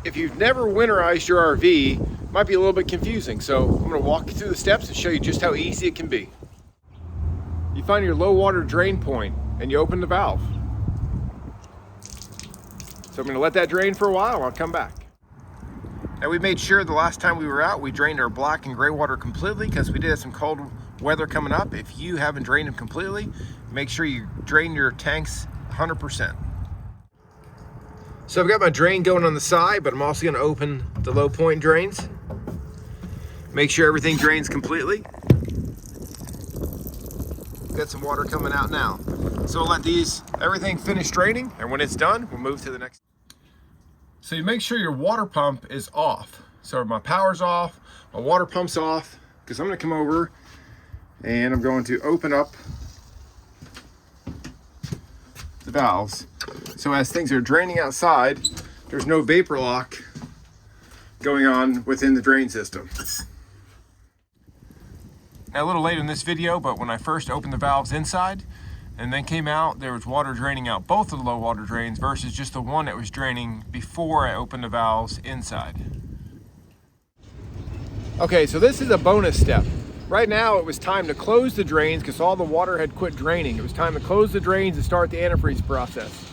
if you've never winterized your RV, it might be a little bit confusing. So I'm going to walk you through the steps and show you just how easy it can be. You find your low water drain point and you open the valve. So I'm going to let that drain for a while and I'll come back. Now, we made sure the last time we were out, we drained our black and gray water completely because we did have some cold weather coming up. If you haven't drained them completely, make sure you drain your tanks 100%. So I've got my drain going on the side, but I'm also going to open the low point drains. Make sure everything drains completely. Got some water coming out now. So we'll let everything finish draining, and when it's done, we'll move to the next. So you make sure your water pump is off. So my power's off, my water pump's off, because I'm going to come over and I'm going to open up the valves. So as things are draining outside, there's no vapor lock going on within the drain system. Now, a little late in this video, but when I first opened the valves inside and then came out, there was water draining out both of the low water drains versus just the one that was draining before I opened the valves inside. Okay, so this is a bonus step. Right now it was time to close the drains because all the water had quit draining. It was time to close the drains and start the antifreeze process.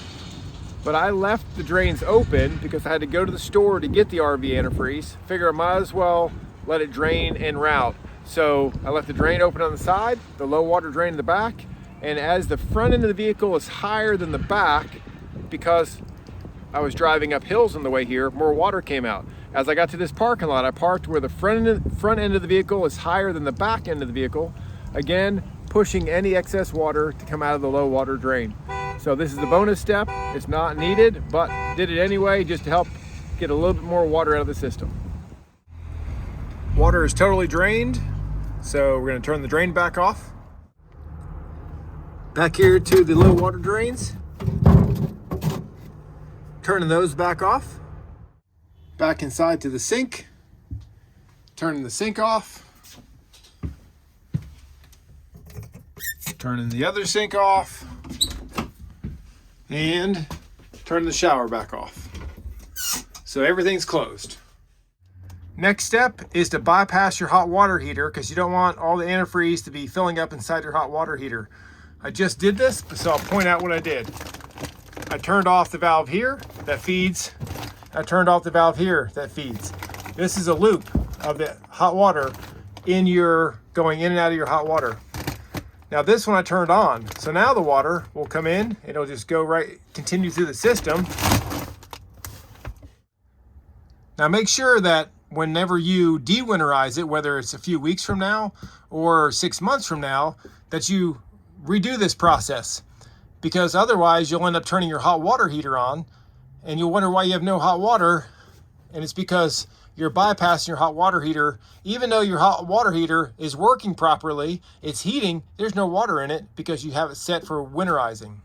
But I left the drains open because I had to go to the store to get the RV antifreeze. Figure I might as well let it drain en route. So I left the drain open on the side, the low water drain in the back, and as the front end of the vehicle is higher than the back, because I was driving up hills on the way here, more water came out. As I got to this parking lot, I parked where the front end of the vehicle is higher than the back end of the vehicle, again, pushing any excess water to come out of the low water drain. So this is the bonus step. It's not needed, but did it anyway just to help get a little bit more water out of the system. Water is totally drained, so we're going to turn the drain back off. Back here to the low water drains. Turning those back off. Back inside to the sink. Turning the sink off. Turning the other sink off. And turning the shower back off. So everything's closed. Next step is to bypass your hot water heater because you don't want all the antifreeze to be filling up inside your hot water heater. I just did this, so I'll point out what I did. I turned off the valve here that feeds. I turned off the valve here that feeds. This is a loop of the hot water going in and out of your hot water. Now this one I turned on, so now the water will come in, it'll just continue through the system. Now make sure that whenever you de-winterize it, whether it's a few weeks from now or 6 months from now, that you redo this process, because otherwise you'll end up turning your hot water heater on and you'll wonder why you have no hot water, and it's because you're bypassing your hot water heater. Even though your hot water heater is working properly, it's heating, there's no water in it because you have it set for winterizing.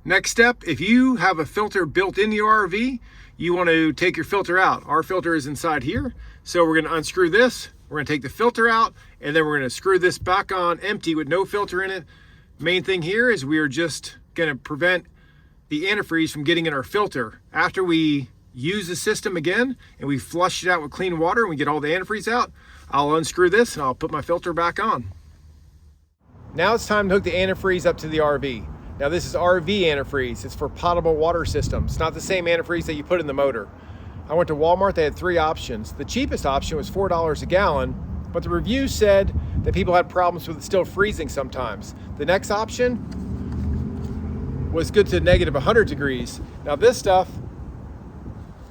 Next step, if you have a filter built in your RV, you want to take your filter out. Our filter is inside here, so we're going to unscrew this. We're going to take the filter out, and then we're going to screw this back on empty with no filter in it. Main thing here is we are just going to prevent the antifreeze from getting in our filter. After we use the system again and we flush it out with clean water and we get all the antifreeze out, I'll unscrew this and I'll put my filter back on. Now it's time to hook the antifreeze up to the RV. Now this is RV antifreeze. It's for potable water systems. It's not the same antifreeze that you put in the motor. I went to Walmart, they had 3 options. The cheapest option was $4 a gallon, but the reviews said that people had problems with it still freezing sometimes. The next option was good to negative 100 degrees. Now this stuff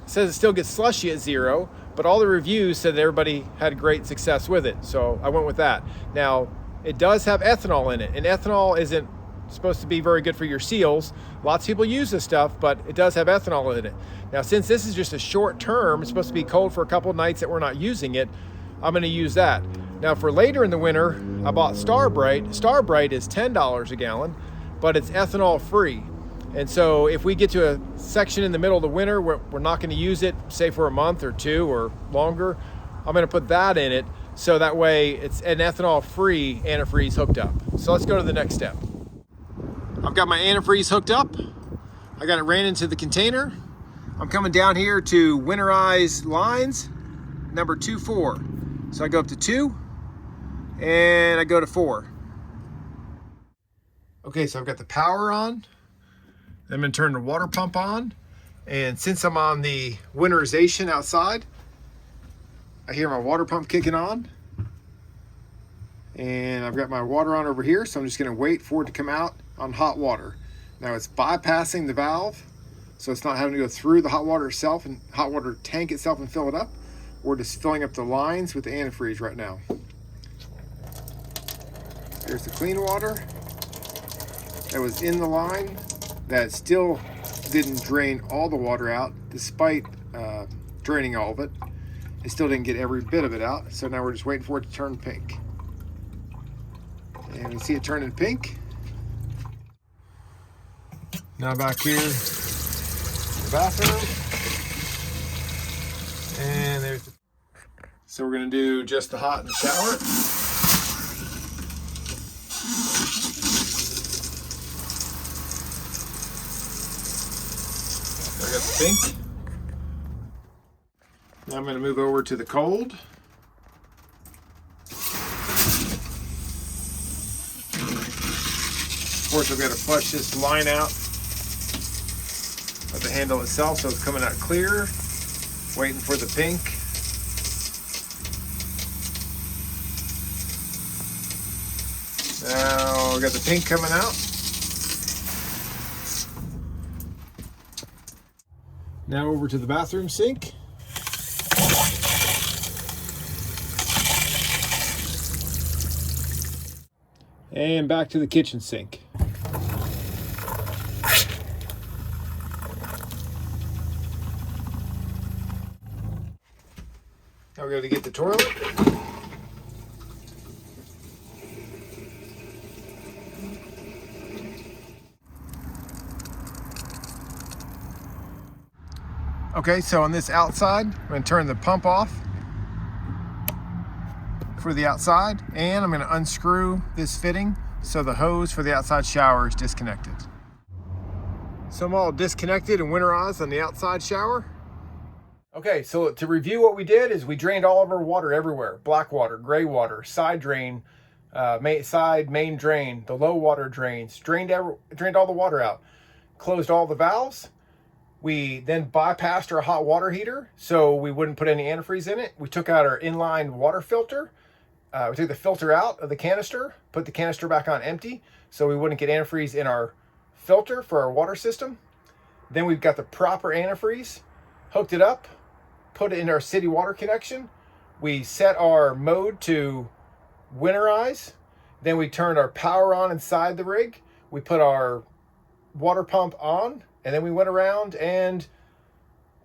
says it still gets slushy at 0, but all the reviews said that everybody had great success with it. So I went with that. Now it does have ethanol in it, and ethanol isn't supposed to be very good for your seals. Lots of people use this stuff, but it does have ethanol in it. Now, since this is just a short term, it's supposed to be cold for a couple of nights that we're not using it, I'm going to use that. Now, for later in the winter, I bought Star Bright. Star Bright is $10 a gallon, but it's ethanol free. And so if we get to a section in the middle of the winter where we're not going to use it, say for a month or 2 or longer, I'm going to put that in it. So that way it's an ethanol free antifreeze hooked up. So let's go to the next step. I've got my antifreeze hooked up. I got it ran into the container. I'm coming down here to winterize lines, number 2-4. So I go up to 2 and I go to 4. Okay, so I've got the power on. I'm gonna turn the water pump on. And since I'm on the winterization outside, I hear my water pump kicking on. And I've got my water on over here, so I'm just gonna wait for it to come out on hot water. Now it's bypassing the valve, so it's not having to go through the hot water itself and hot water tank itself and fill it up. We're just filling up the lines with the antifreeze right now. There's the clean water that was in the line that still didn't drain all the water out, despite draining all of it. It still didn't get every bit of it out, so now we're just waiting for it to turn pink. And we see it turning pink. Now back here in the bathroom. And there's the... So we're gonna do just the hot in the shower. I got the pink. Now I'm gonna move over to the cold. Of course, I've got to flush this line out of the handle itself, so it's coming out clear. Waiting for the pink. Now we got the pink coming out. Now over to the bathroom sink. And back to the kitchen sink. Now we're going to get the toilet. Okay, so on this outside, I'm going to turn the pump off for the outside, and I'm going to unscrew this fitting so the hose for the outside shower is disconnected. So I'm all disconnected and winterized on the outside shower. Okay, so to review what we did is we drained all of our water everywhere. Black water, gray water, side drain, main drain, the low water drains, drained all the water out. Closed all the valves. We then bypassed our hot water heater so we wouldn't put any antifreeze in it. We took out our inline water filter. We took the filter out of the canister, put the canister back on empty so we wouldn't get antifreeze in our filter for our water system. Then we've got the proper antifreeze, hooked it up, put it in our city water connection. We set our mode to winterize. Then we turned our power on inside the rig. We put our water pump on, and then we went around and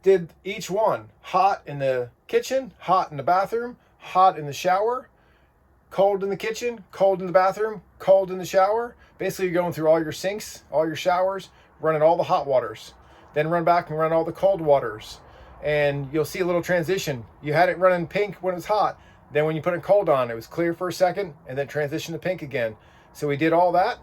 did each one. Hot in the kitchen, hot in the bathroom, hot in the shower, cold in the kitchen, cold in the bathroom, cold in the shower. Basically, you're going through all your sinks, all your showers, running all the hot waters. Then run back and run all the cold waters. And you'll see a little transition. You had it running pink when it was hot. Then when you put it cold on, it was clear for a second and then transitioned to pink again. So we did all that.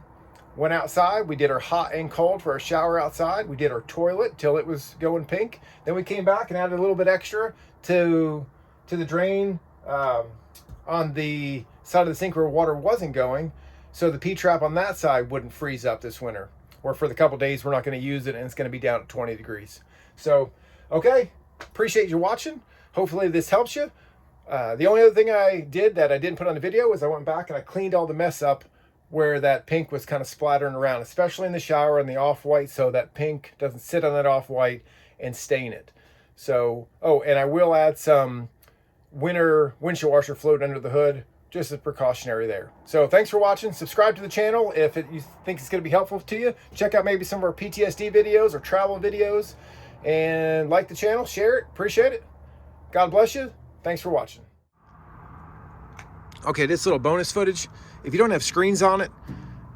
Went outside, we did our hot and cold for our shower outside. We did our toilet till it was going pink. Then we came back and added a little bit extra to the drain on the side of the sink where water wasn't going, so the P-trap on that side wouldn't freeze up this winter. Or for the couple days we're not going to use it and it's going to be down at 20 degrees. So, okay, appreciate you watching. Hopefully this helps you. The only other thing I did that I didn't put on the video was I went back and I cleaned all the mess up where that pink was kind of splattering around, especially in the shower and the off-white, so that pink doesn't sit on that off-white and stain it. So, oh, and I will add some winter windshield washer fluid under the hood, just as precautionary there. So thanks for watching. Subscribe to the channel if you think it's going to be helpful to you. Check out maybe some of our PTSD videos or travel videos, and like the channel, share it, appreciate it. God bless you. Thanks for watching. Okay, this little bonus footage. If you don't have screens on it,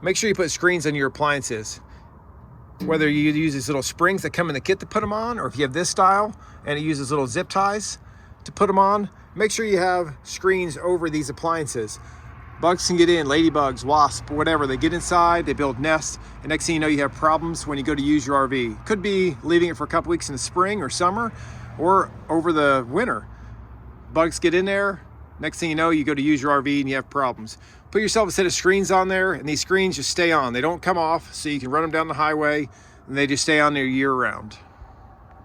make sure you put screens on your appliances. Whether you use these little springs that come in the kit to put them on, or if you have this style and it uses little zip ties to put them on, make sure you have screens over these appliances. Bugs can get in, ladybugs, wasps, whatever. They get inside, they build nests, and next thing you know, you have problems when you go to use your RV. Could be leaving it for a couple weeks in the spring or summer, or over the winter. Bugs get in there, next thing you know, you go to use your RV and you have problems. Put yourself a set of screens on there, and these screens just stay on. They don't come off, so you can run them down the highway, and they just stay on there year round.